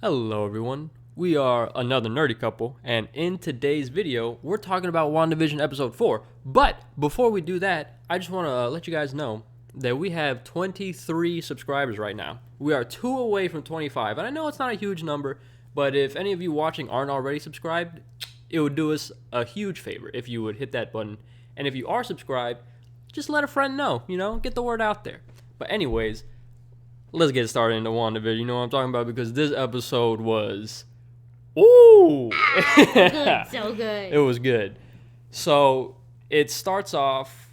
Hello everyone, we are another nerdy couple, and in today's video, we're talking about WandaVision episode 4. But before we do that, I just want to let you guys know that we have 23 subscribers right now. We are 2 away from 25, and I know it's not a huge number, but if any of you watching aren't already subscribed, it would do us a huge favor if you would hit that button. And if you are subscribed, just let a friend know, get the word out there. But anyways, let's get started into WandaVision. You know what I'm talking about? Because this episode was... Ooh! Good, so good. It was good. So, it starts off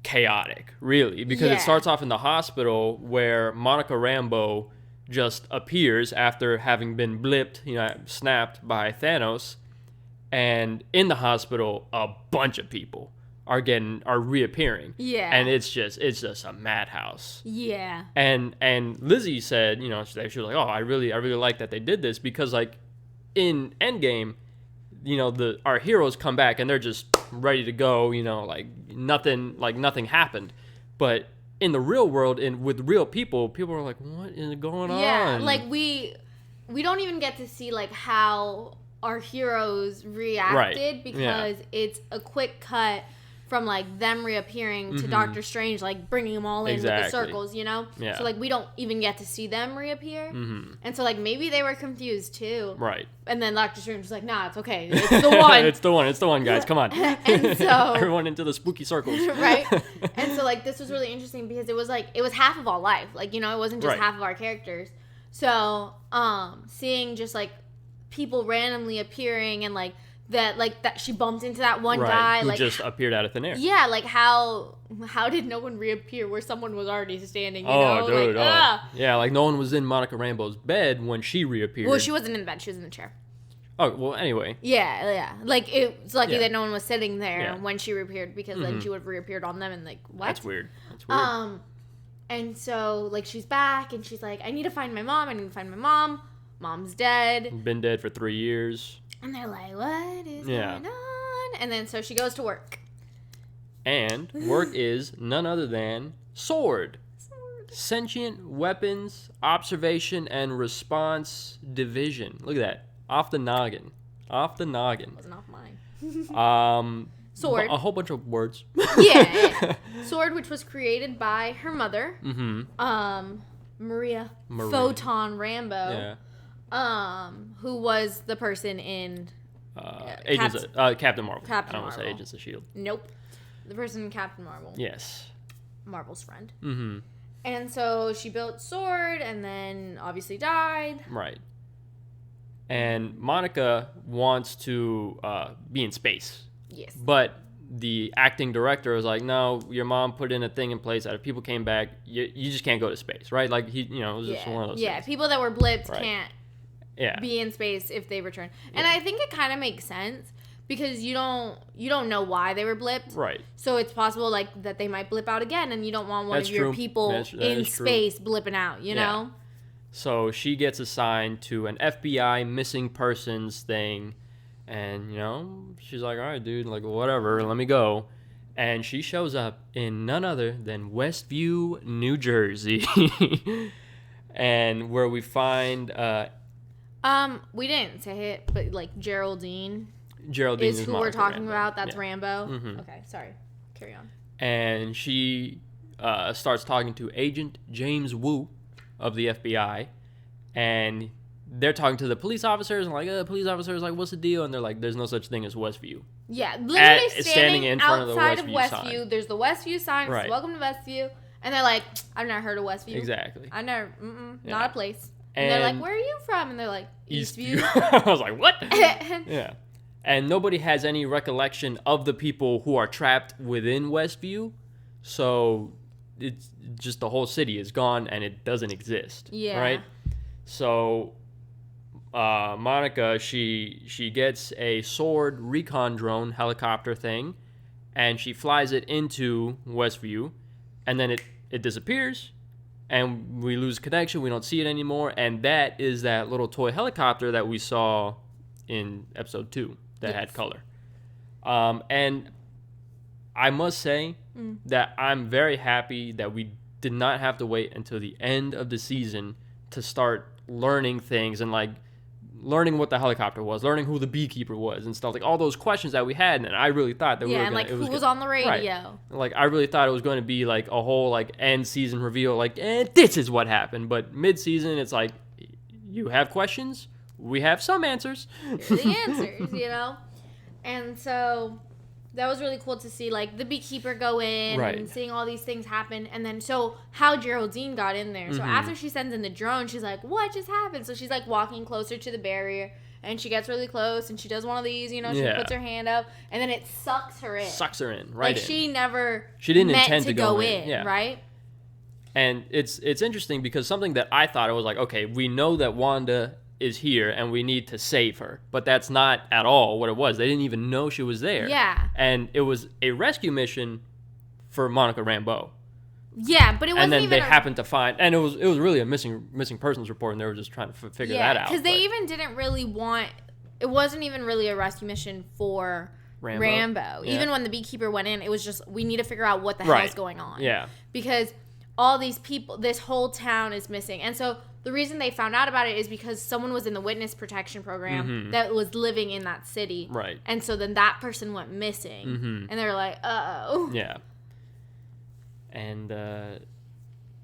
chaotic, really. Because it starts off in the hospital where Monica Rambeau just appears after having been blipped, snapped by Thanos. And in the hospital, a bunch of people are reappearing. Yeah. And it's just a madhouse. Yeah. And Lizzy said, she was like, "Oh, I really like that they did this because like in Endgame, our heroes come back and they're just ready to go, like nothing happened. But in the real world with real people are like, what is going on?" Yeah, like we don't even get to see like how our heroes reacted because it's a quick cut from like them reappearing to Doctor Strange, like bringing them all in with the circles, Yeah. So like we don't even get to see them reappear, and so like maybe they were confused too, right? And then Doctor Strange was like, "Nah, it's okay, it's the one, it's the one, guys, come on." And so everyone into the spooky circles, right? And so like this was really interesting because it was half of all life, like it wasn't just half of our characters. So seeing just like people randomly appearing and like that she bumped into that one guy who like just appeared out of thin air. Yeah, like how did no one reappear where someone was already standing? Dude, yeah, like no one was in Monica Rambeau's bed when she reappeared. Well, she wasn't in the bed; she was in the chair. Oh well, anyway. Yeah. Like it's lucky that no one was sitting there when she reappeared because then she would have reappeared on them and like what? That's weird. And so like she's back and she's like, "I need to find my mom. Mom's dead. Been dead for 3 years." And they're like, "What is going on?" And then so she goes to work. And work is none other than Sword. Sentient Weapons Observation and Response Division. Look at that. Off the noggin. Wasn't off mine. Sword. A whole bunch of words. Yeah. Sword, which was created by her mother. Maria Photon Rambeau. Yeah. Who was the person in Captain Marvel. Captain I almost Marvel. said Agents of S.H.I.E.L.D. Nope. The person in Captain Marvel. Yes. Marvel's friend. And so she built Sword and then obviously died. Right. And Monica wants to be in space. Yes. But the acting director was like, "No, your mom put in a thing in place that if people came back, you just can't go to space," right? Like it was just one of those things. People that were blipped can't be in space if they return. And I think it kind of makes sense because you don't know why they were blipped. Right. So it's possible like that they might blip out again and you don't want one of your people in space blipping out, you know? So she gets assigned to an FBI missing persons thing. And, she's like, "All right, dude, like, whatever, let me go." And she shows up in none other than Westview, New Jersey. And where we find... we didn't say it, but, like, Geraldine is who Monica we're talking Rambeau. about. That's Rambeau. Okay, sorry. Carry on. And she starts talking to Agent James Wu of the FBI. And... they're talking to the police officers and like, police officers like, "What's the deal?" And they're like, "There's no such thing as Westview." Yeah, literally standing in front outside of the Westview sign. There's the Westview sign. Right. Welcome to Westview. And they're like, "I've never heard of Westview." Exactly. I never, not a place. And And they're like, "Where are you from?" And they're like, "Eastview." I was like, what? Yeah. And nobody has any recollection of the people who are trapped within Westview. So it's just the whole city is gone and it doesn't exist. Yeah. Right? So... Monica, she gets a Sword recon drone helicopter thing, and she flies it into Westview, and then it disappears, and we lose connection. We don't see it anymore, and that is that little toy helicopter that we saw in episode 2 that had color. And I must say that I'm very happy that we did not have to wait until the end of the season to start learning things and like learning what the helicopter was, learning who the beekeeper was and stuff, like all those questions that we had. And I really thought that and like who was on the radio. Right. Like I really thought it was going to be like a whole like end season reveal, like this is what happened. But mid-season, it's like, you have questions, we have some answers. Here are the answers, you know. And so that was really cool to see, like, the beekeeper go in and seeing all these things happen. And then, so how Geraldine got in there. So after she sends in the drone, she's like, what just happened? So she's, like, walking closer to the barrier. And she gets really close. And she does one of these, you know. She puts her hand up. And then it sucks her in. Right like, she didn't intend to go in. Yeah. Right? And it's interesting because something that I thought, it was like, okay, we know that Wanda is here and we need to save her, but that's not at all what it was. They didn't even know she was there. Yeah. And it was a rescue mission for Monica Rambeau. Yeah, but it wasn't. And then they happened to find, and it was really a missing persons report, and they were just trying to figure that out. Because they even didn't really want. It wasn't even really a rescue mission for Rambeau. Even when the beekeeper went in, it was just, we need to figure out what the hell is going on. Yeah. Because all these people, this whole town is missing, and so the reason they found out about it is because someone was in the witness protection program that was living in that city. Right. And so then that person went missing. And they were like, uh-oh. Yeah. And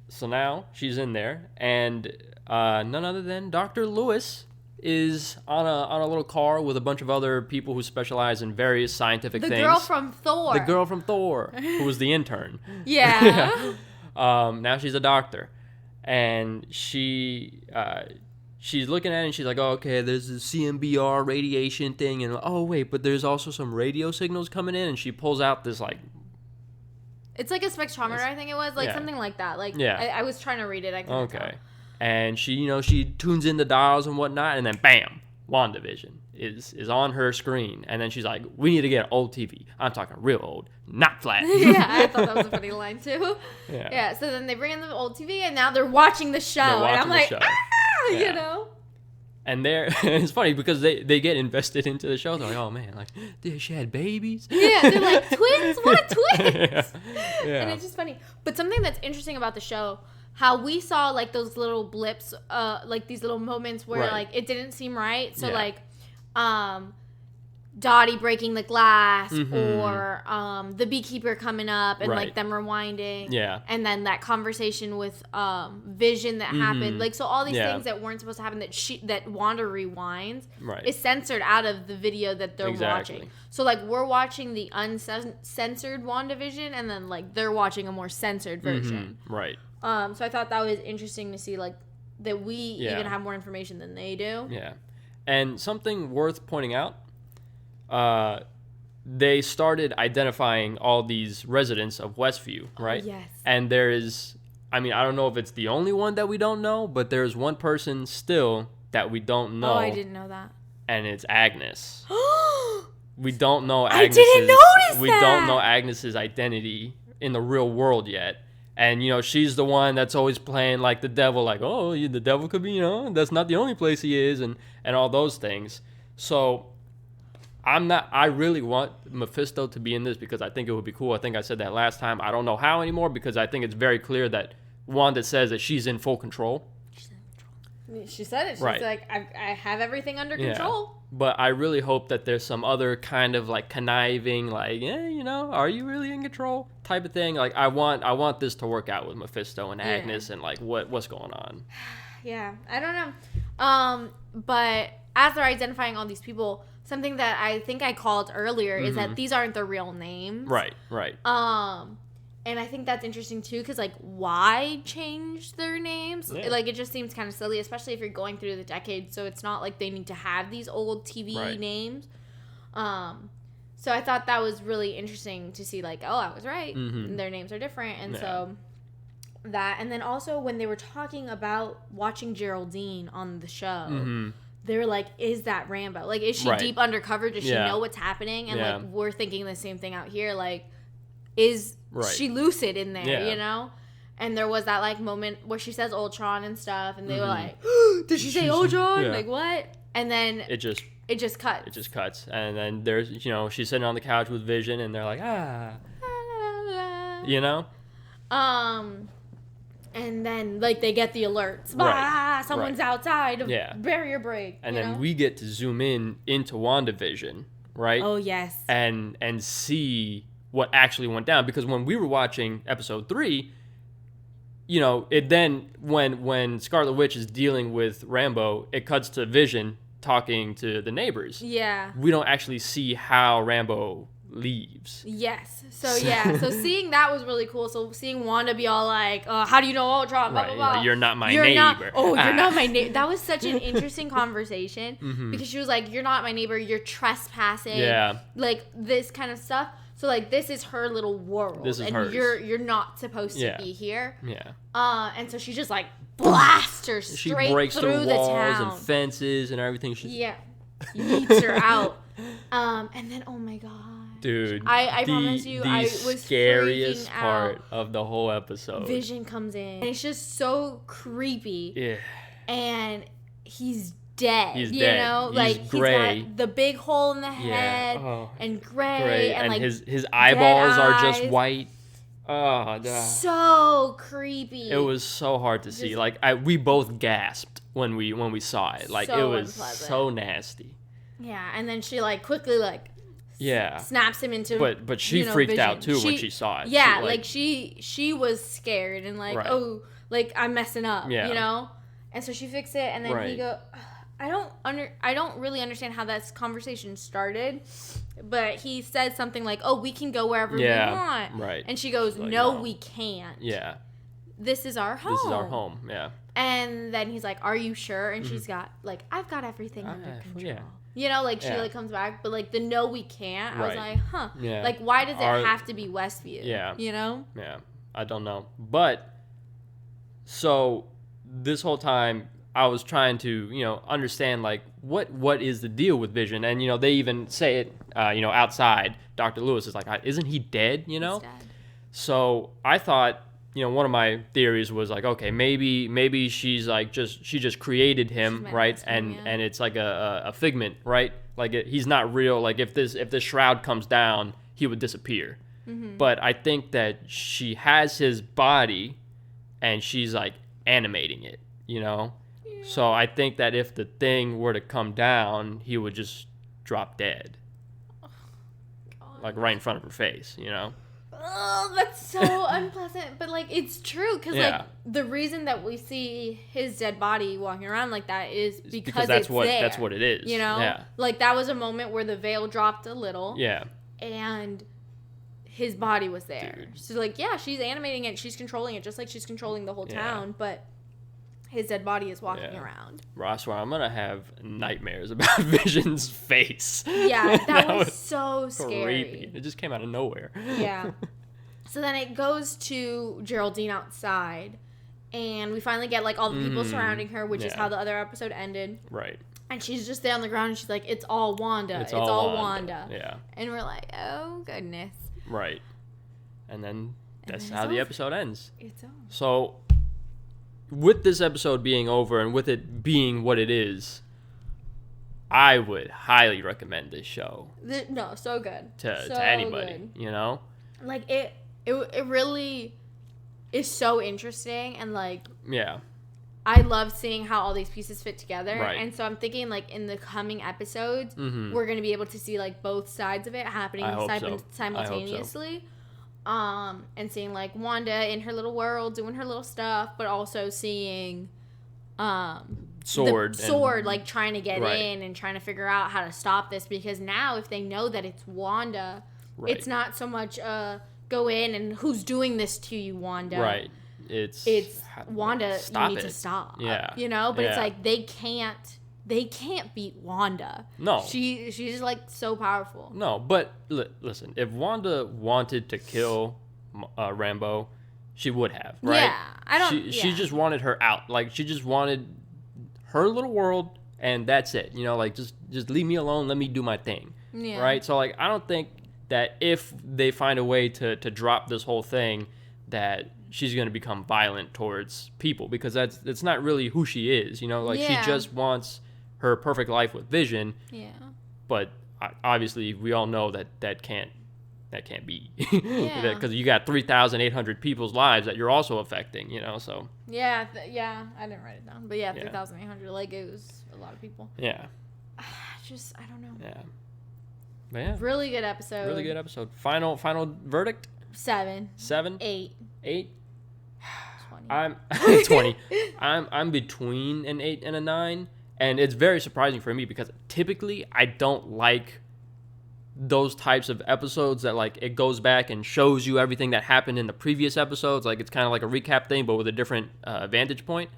so now she's in there, and none other than Dr. Lewis is on a little car with a bunch of other people who specialize in various scientific things. The girl from Thor. The girl from Thor, who was the intern. Yeah. Now she's a doctor. And she's looking at it and she's like, oh, okay, there's the CMBR radiation thing. And, oh, wait, but there's also some radio signals coming in. And she pulls out this, like... It's like a spectrometer, I think it was. Like, something like that. Like, I was trying to read it. I couldn't tell. And she tunes in the dials and whatnot. And then, bam, WandaVision is on her screen. And then she's like, we need to get an old TV. I'm talking real old, not flat. Yeah, I thought that was a funny line, too. Yeah, so then they bring in the old TV, and now they're watching the show. And I'm like, you know? And it's funny because they get invested into the show. They're like, oh, man, like, she had babies? Yeah, they're like, twins? What twins? Yeah. And it's just funny. But something that's interesting about the show, how we saw, like, those little blips, like, these little moments where, like, it didn't seem right. So, like, Dottie breaking the glass, or the beekeeper coming up and like them rewinding, and then that conversation with Vision that happened, like, so all these things that weren't supposed to happen that Wanda rewinds is censored out of the video that they're watching. So like we're watching the uncensored WandaVision, and then like they're watching a more censored version. Right. So I thought that was interesting to see, like, that we even have more information than they do. Yeah. And something worth pointing out, they started identifying all these residents of Westview, right? Yes. And there is, I mean, I don't know if it's the only one that we don't know, but there's one person still that we don't know. Oh, I didn't know that. And it's Agnes. We don't know Agnes's... I didn't notice that! We don't know Agnes's identity in the real world yet. And, she's the one that's always playing, like, the devil, like, oh, the devil could be, that's not the only place he is, and all those things. So, I really want Mephisto to be in this because I think it would be cool. I think I said that last time. I don't know how anymore because I think it's very clear that Wanda says that she's in full control. She said it. She's like, I have everything under control. But I really hope that there's some other kind of like conniving, like, are you really in control type of thing. Like I want this to work out with Mephisto and Agnes and like what's going on. Yeah, I don't know. But as they're identifying all these people, something that I think I called earlier is that these aren't their real names. Right. And I think that's interesting, too, because, like, why change their names? Yeah. Like, it just seems kind of silly, especially if you're going through the decades, so it's not like they need to have these old TV names. So I thought that was really interesting to see, like, oh, I was right. Their names are different. And so that. And then also when they were talking about watching Geraldine on the show, they were like, is that Rambeau? Like, is she deep undercover? Does she know what's happening? And, like, we're thinking the same thing out here. Like, is she lucid in there, And there was that, like, moment where she says Ultron and stuff, and they were like, did she say Ultron? Like, what? And then it just cuts. It just cuts. And then there's, she's sitting on the couch with Vision, and they're like, And then, like, they get the alerts. Bah, someone's outside. Barrier break. And then we get to zoom into WandaVision, right? Oh, yes. And see what actually went down. Because when we were watching episode 3, you know, it then, when Scarlet Witch is dealing with Rambo, it cuts to Vision talking to the neighbors. Yeah. We don't actually see how Rambo leaves. Yes. So seeing that was really cool. So seeing Wanda be all like, how do you know Ultron? Blah, blah, blah. Like, you're not my neighbor. You're not my neighbor. That was such an interesting conversation because she was like, you're not my neighbor. You're trespassing. Yeah. Like this kind of stuff. So like this is her little world. This is and hers. You're not supposed to be here. Yeah. And so she just like blasts her straight she breaks through the walls the town. and fences and everything. Yeets her out. And then, oh my god, dude, I promise you, I was scariest freaking part out. of the whole episode. Vision comes in, and it's just so creepy. Yeah, and he's dead. He's you dead. know, He's like gray. he's got the big hole in the head and gray, and like his eyeballs are just eyes. white. Oh, so creepy. It was so hard to see. Like we both gasped when we saw it. Like so it was unpleasant. so nasty. Yeah, and then she like quickly like snaps him into. But she freaked Vision. out too when she saw it. Yeah, she was scared and like like I'm messing up. Yeah. You know, and so she fixed it, and then he go. I don't really understand how that conversation started, but he said something like, "Oh, we can go wherever we want." Right. And she goes, like, no, we can't. Yeah. This is our home. This is our home. Yeah. And then he's like, "Are you sure?" And she's got like, "I've got everything under control." Yeah. You know, like she like comes back, but like the no, we can't. I was like, huh. Yeah. Like, why does it have to be Westview? Yeah. You know? Yeah. I don't know. But so this whole time I was trying to, understand like what is the deal with Vision, and they even say it, outside. Dr. Lewis is like, isn't he dead? He's dead. So I thought, one of my theories was like, okay, maybe she's like she just created him, right? And it's like a figment, right? Like he's not real. Like if this shroud comes down, he would disappear. Mm-hmm. But I think that she has his body, and she's like animating it, Yeah. So I think that if the thing were to come down, he would just drop dead, like right in front of her face, Oh, that's so unpleasant. But, like, it's true. Because, like, the reason that we see his dead body walking around like that is because that's it's there. That's what it is. Yeah. Like, that was a moment where the veil dropped a little. Yeah. And his body was there. Dude. So, like, yeah, she's animating it. She's controlling it just like she's controlling the whole town. But his dead body is walking around. Ross, I'm going to have nightmares about Vision's face. Yeah, that was so scary. Creepy. It just came out of nowhere. Yeah. So then it goes to Geraldine outside, and we finally get, like, all the people surrounding her, which is how the other episode ended. Right. And she's just there on the ground, and she's like, it's all Wanda. It's all Wanda. Yeah. And we're like, oh, goodness. Right. And then that's how the episode ends. It's over. So with this episode being over and with it being what it is, I would highly recommend this show. No, so good. To anybody, good. Like, it really is so interesting, and, like... Yeah. I love seeing how all these pieces fit together. Right. And so I'm thinking, like, in the coming episodes, mm-hmm. we're going to be able to see, like, both sides of it happening simultaneously. And seeing, like, Wanda in her little world doing her little stuff, but also seeing Sword, like, trying to get in and trying to figure out how to stop this, because now if they know that it's Wanda, it's not so much go in and who's doing this to you, Wanda. Right. It's Wanda, you need to stop. Yeah. But it's like they can't beat Wanda. No. She's like so powerful. No, but listen, if Wanda wanted to kill Rambo, she would have, right? Yeah. She just wanted her out. Like, she just wanted her little world, and that's it. Like, just leave me alone, let me do my thing. Yeah. Right? So, like, I don't think that if they find a way to drop this whole thing, that she's going to become violent towards people, because that's not really who she is, Like, she just wants her perfect life with Vision. Yeah. But obviously, we all know that can't that can't be. Yeah. Because you got 3,800 people's lives that you're also affecting, you know, so. Yeah, I didn't write it down. But yeah, 3,800, like, it was a lot of people. Yeah. I don't know. Yeah. But yeah. Really good episode. Really good episode. Final verdict? 7. 7? 8. 8? 20. I'm 20. I'm between an 8 and a 9, and it's very surprising for me because typically I don't like those types of episodes that like it goes back and shows you everything that happened in the previous episodes. Like it's kind of like a recap thing, but with a different vantage point.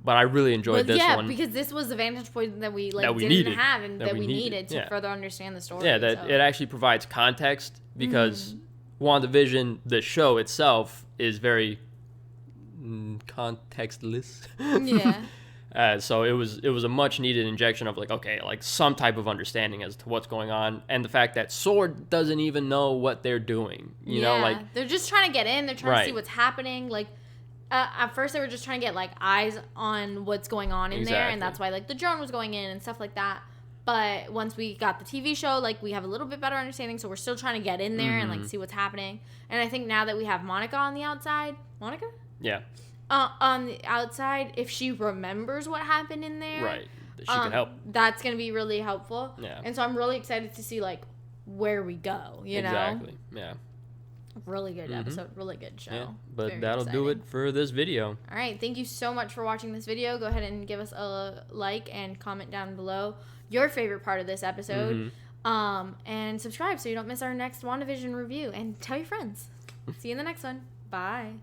But I really enjoyed this one. Yeah, because this was the vantage point that we needed. Have and that we needed to further understand the story. Yeah, it actually provides context because WandaVision, the show itself, is very contextless. Yeah. So it was a much needed injection of like, okay, like some type of understanding as to what's going on, and the fact that SWORD doesn't even know what they're doing. You know, like they're just trying to get in. They're trying to see what's happening. Like at first they were just trying to get like eyes on what's going on in there, and that's why like the drone was going in and stuff like that. But once we got the TV show, like we have a little bit better understanding, so we're still trying to get in there and like see what's happening. And I think now that we have Monica on the outside, yeah. On the outside, if she remembers what happened in there, right, she can help. That's gonna be really helpful. Yeah. And so I'm really excited to see like where we go. You know. Exactly. Yeah. Really good episode. Really good show. Yeah. But Very that'll exciting. do it for this video. All right. Thank you so much for watching this video. Go ahead and give us a like and comment down below your favorite part of this episode. And subscribe so you don't miss our next WandaVision review. And tell your friends. See you in the next one. Bye.